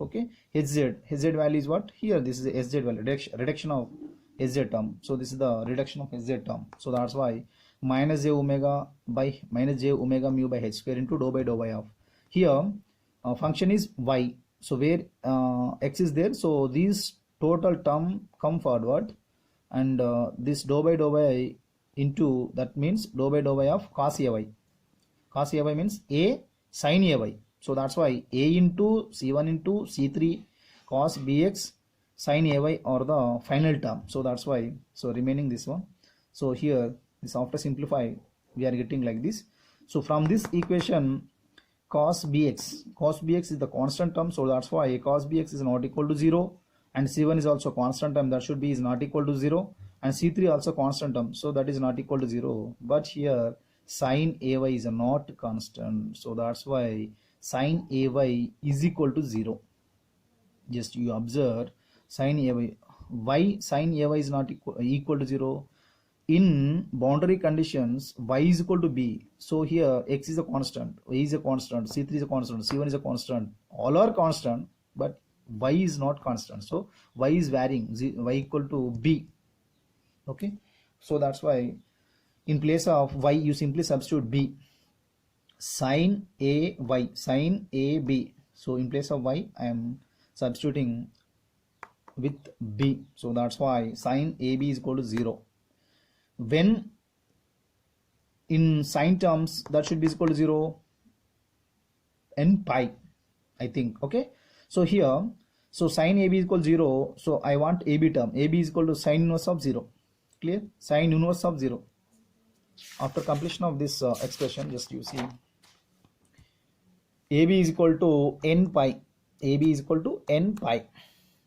Okay, hz value is what? Here this is the hz value, reduction of hz term. So this is the reduction of hz term. So that's why minus j omega by minus j omega mu by h square into dou by of. Here function is y. So where x is there, so these total term come forward, and this dou by into, that means dou by of cos ay. Cos ay means a sin ay. So that's why a into c1 into c3 cos bx sin ay are the final term. So that's why, so remaining this one. So here this, after simplify, we are getting like this. So from this equation, cos bx is the constant term. So that's why cos bx is not equal to 0, and c1 is also constant term, that should be is not equal to 0, and c3 also constant term, so that is not equal to 0. But here sin ay is not constant, so that's why sin ay is equal to 0. Just you observe, sin ay, why sin ay is not equal to 0? In boundary conditions, y is equal to b. So here x is a constant, y is a constant, c3 is a constant, c1 is a constant, all are constant, but y is not constant. So y is varying, y equal to b. Okay, so that's why in place of y you simply substitute b. Sin a b. So in place of y I am substituting with b. So that's why sin ab is equal to 0. When in sine terms, that should be equal to 0 n pi, I think. Okay, so here, so sin ab is equal to 0. So I want ab term, ab is equal to sin inverse of 0. Clear? Sin inverse of 0. After completion of this expression, just you see, ab is equal to n pi. ab is equal to n pi.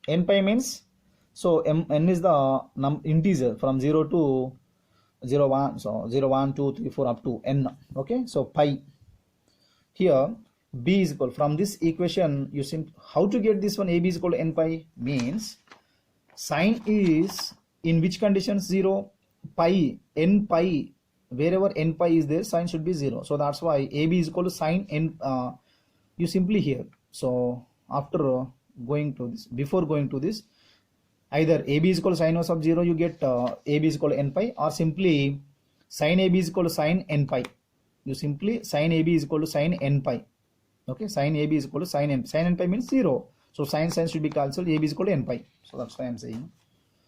N pi means, so n is the integer from 0 to 0 1, so 0 1 2 3 4 up to n. Okay, so pi. Here b is equal, from this equation you how to get this one? ab is equal to n pi means sin is in which conditions? 0, pi, n pi, wherever n pi is there, sin should be 0. So that's why ab is equal to sin n. You simply here, so after going to this, before going to this, either ab is equal to sin inverse of 0, you get ab is equal to n pi, or simply sin ab is equal to sin n pi. You simply sin ab is equal to sin n pi. Okay, sin ab is equal to sin n pi means 0. So sin should be cancelled, ab is equal to n pi. So that's why I am saying.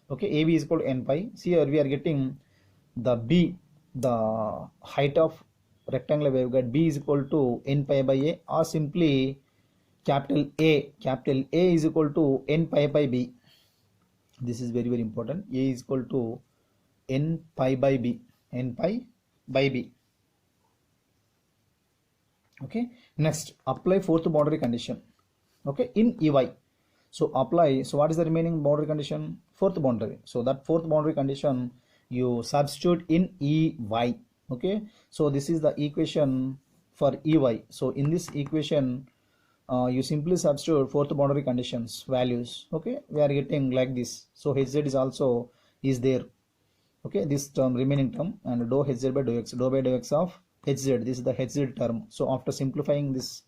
Okay, ab is equal to n pi. See here we are getting the b, the height of rectangular waveguide, b is equal to n pi by a, or simply capital A is equal to n pi by b. This is very important. A is equal to n pi by b, n pi by b. Okay, next apply fourth boundary condition. Okay, in ey. So apply, so what is the remaining boundary condition? Fourth boundary. So that fourth boundary condition you substitute in ey. Okay, so this is the equation for ey. So in this equation you simply substitute fourth boundary conditions values. Okay, we are getting like this. So hz is also is there. Okay, this term, remaining term, and dou hz by dou x of hz, this is the hz term. So after simplifying this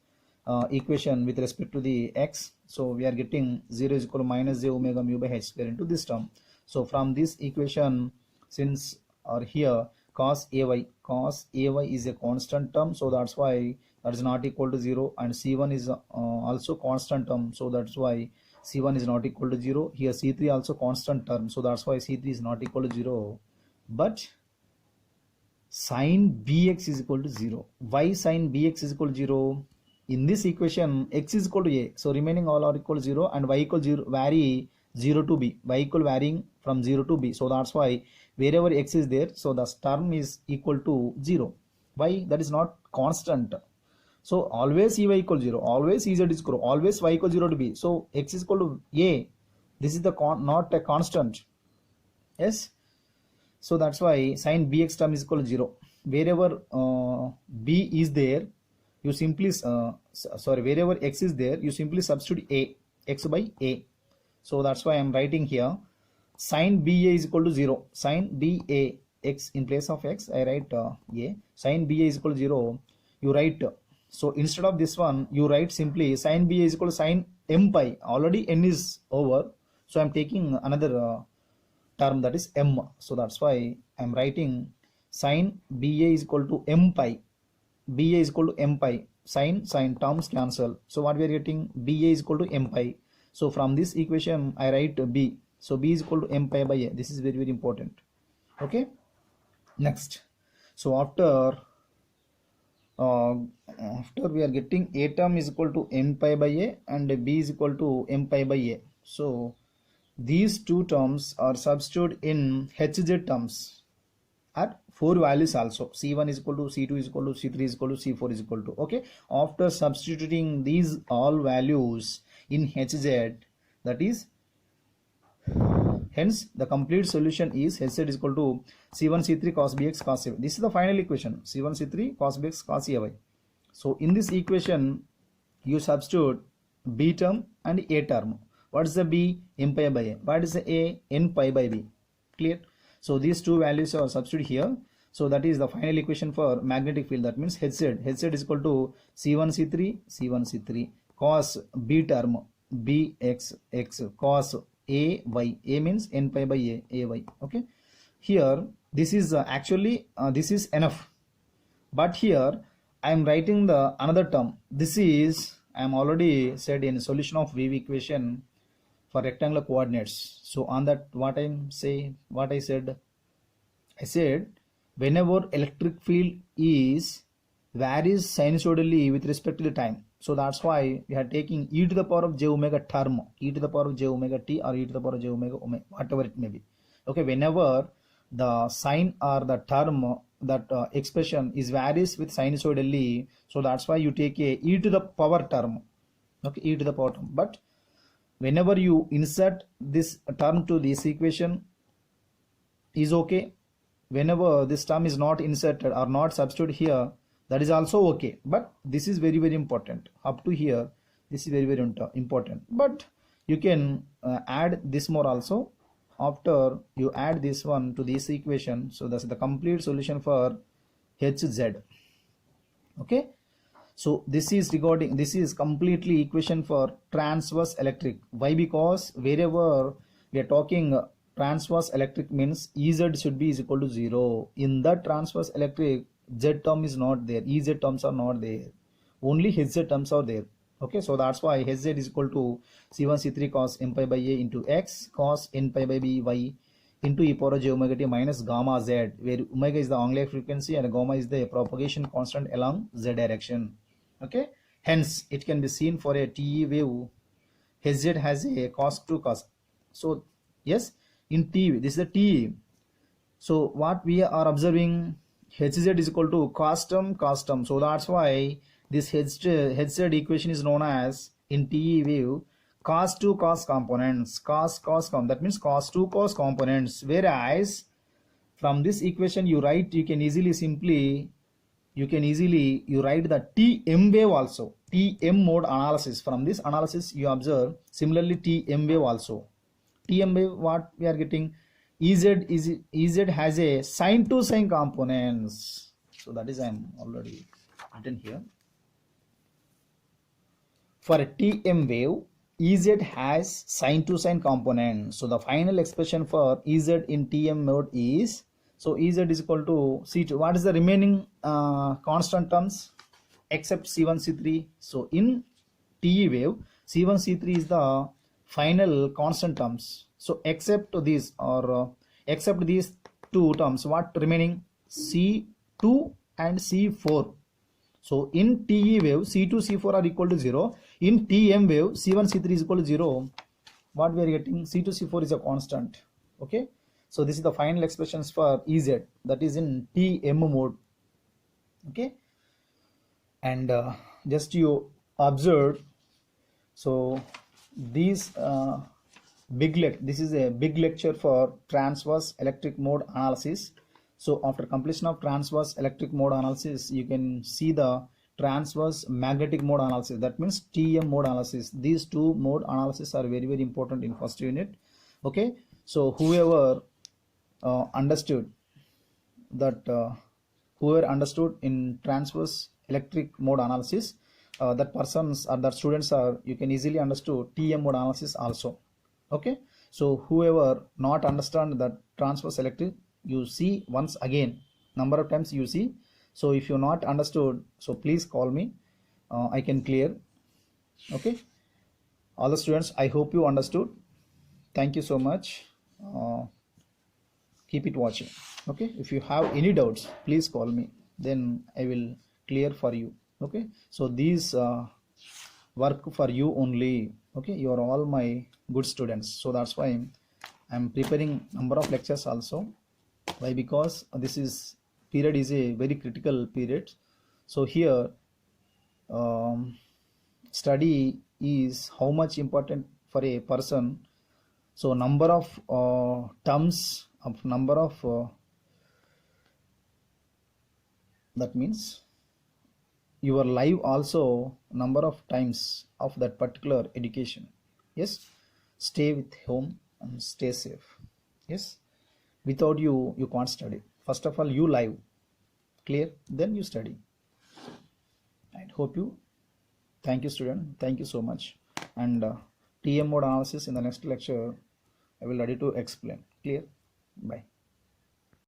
equation with respect to the x, so we are getting 0 is equal to minus j omega mu by h square into this term. So from this equation, since or here cos ay is a constant term, so that's why that is not equal to 0, and c1 is also constant term, so that's why c1 is not equal to 0. Here c3 also constant term, so that's why c3 is not equal to 0. But sin bx is equal to 0. Why sin bx is equal to 0? In this equation x is equal to a, so remaining all are equal to 0, and y equal 0 vary 0 to b, y equal varying from 0 to b. So that's why wherever x is there, so the term is equal to 0. Why? That is not constant. So always ey equal 0, always ez is equal, always y equal 0 to b. So x is equal to a. This is the not a constant. Yes. So that's why sin bx term is equal to 0. Wherever b is there, you simply wherever x is there, you simply substitute a, x by a. So that's why I am writing here sin ba is equal to 0. Sin ba, x in place of x I write a. Sin ba is equal to 0. You write So instead of this one, you write simply sin BA is equal to sin m pi. Already n is over, so I'm taking another term, that is m. So that's why I'm writing sin BA is equal to m pi. BA is equal to m pi. Sin terms cancel. So what we are getting, BA is equal to m pi. So from this equation I write B. So B is equal to m pi by A. This is very, very important. Okay. Next. So after we are getting A term is equal to m pi by A and B is equal to m pi by A. So these two terms are substituted in Hz terms at 4 values also. C1 is equal to, C2 is equal to, C3 is equal to, C4 is equal to. Okay. After substituting these all values in Hz, that is, hence the complete solution is Hz is equal to C1 C3 cos bx cos A. This is the final equation, C1 C3 cos bx cos A. So in this equation you substitute B term and A term. What is the B? M pi by A. What is the A? N pi by B. Clear? So these two values are substituted here. So that is the final equation for magnetic field. That means Hz. Hz is equal to C1 C3 C1 C3 cos B term Bx x cos A y. A means N pi by A. A y. Okay. Here this is actually this is enough. But here I am writing the another term. This is, I am already said in solution of wave equation for rectangular coordinates. So on that, what I said, whenever electric field is varies sinusoidally with respect to the time. So that's why we are taking e to the power of j omega term, e to the power of j omega t or e to the power of j omega whatever it may be. Okay, whenever the sign or the term, that expression is varies with sinusoidally, so that's why you take a e to the power term. Okay, e to the power term. But whenever you insert this term to this equation is okay. Whenever this term is not inserted or not substituted here, that is also okay. But this is very, very important. Up to here, this is very, very important. But you can add this more also. After you add this one to this equation, so that's the complete solution for Hz. Okay. So this is regarding, this is completely equation for transverse electric. Why? Because wherever we are talking transverse electric means Ez should be is equal to 0. In the transverse electric, Z term is not there, Ez terms are not there, only Hz terms are there. Okay, so that's why Hz is equal to C1 C3 cos m pi by A into x cos n pi by b y into e power j omega t minus gamma z, where omega is the Anglia frequency and gamma is the propagation constant along z direction. Okay, hence it can be seen for a TE wave, Hz has a cos 2 cos. So yes, in TE, this is the TE. So what we are observing, Hz is equal to cos term. So that's why this Hz equation is known as, in TE wave, cos 2 cos components, that means cos 2 cos components. Whereas from this equation you write, you can easily you write the TM wave also, TM mode analysis. From this analysis you observe similarly TM wave also. TM wave, what we are getting, Ez has a sin to sin components. So that is, I am already written here. For a TM wave, Ez has sin to sin component. So the final expression for Ez in TM mode is, so Ez is equal to C2. What is the remaining constant terms except C1 C3? So in TE wave, C1 C3 is the final constant terms. So except these, or except these two terms, what remaining? C2 and C4. So in TE wave, C2 C4 are equal to 0. In TM wave, C1 C3 is equal to 0. What we are getting, C2 C4 is a constant. Okay, so this is the final expressions for Ez, that is in TM mode. Okay, and just you observe, so these this is a big lecture for transverse electric mode analysis. So after completion of transverse electric mode analysis, you can see the transverse magnetic mode analysis, that means TM mode analysis. These two mode analysis are very, very important in first unit. Okay, so whoever understood that, whoever understood in transverse electric mode analysis, that persons or that students are, you can easily understood TM mode analysis also. Okay, so whoever not understand that transverse electric, you see once again, number of times you see. So if you not understood, so please call me, I can clear. Okay, all the students, I hope you understood. Thank you so much. Keep it watching. Okay, if you have any doubts, please call me, then I will clear for you. Okay, so these work for you only. Okay, you are all my good students, so that's why I'm preparing number of lectures also. Why? Because this is period is a very critical period. So here study is how much important for a person. So number of terms of number of that means your life also number of times of that particular education. Yes, stay with home and stay safe. Yes, without you, you can't study. First of all, you live, clear, then you study. And hope you, thank you student, thank you so much. And TM mode analysis in the next lecture I will ready to explain. Clear? Bye.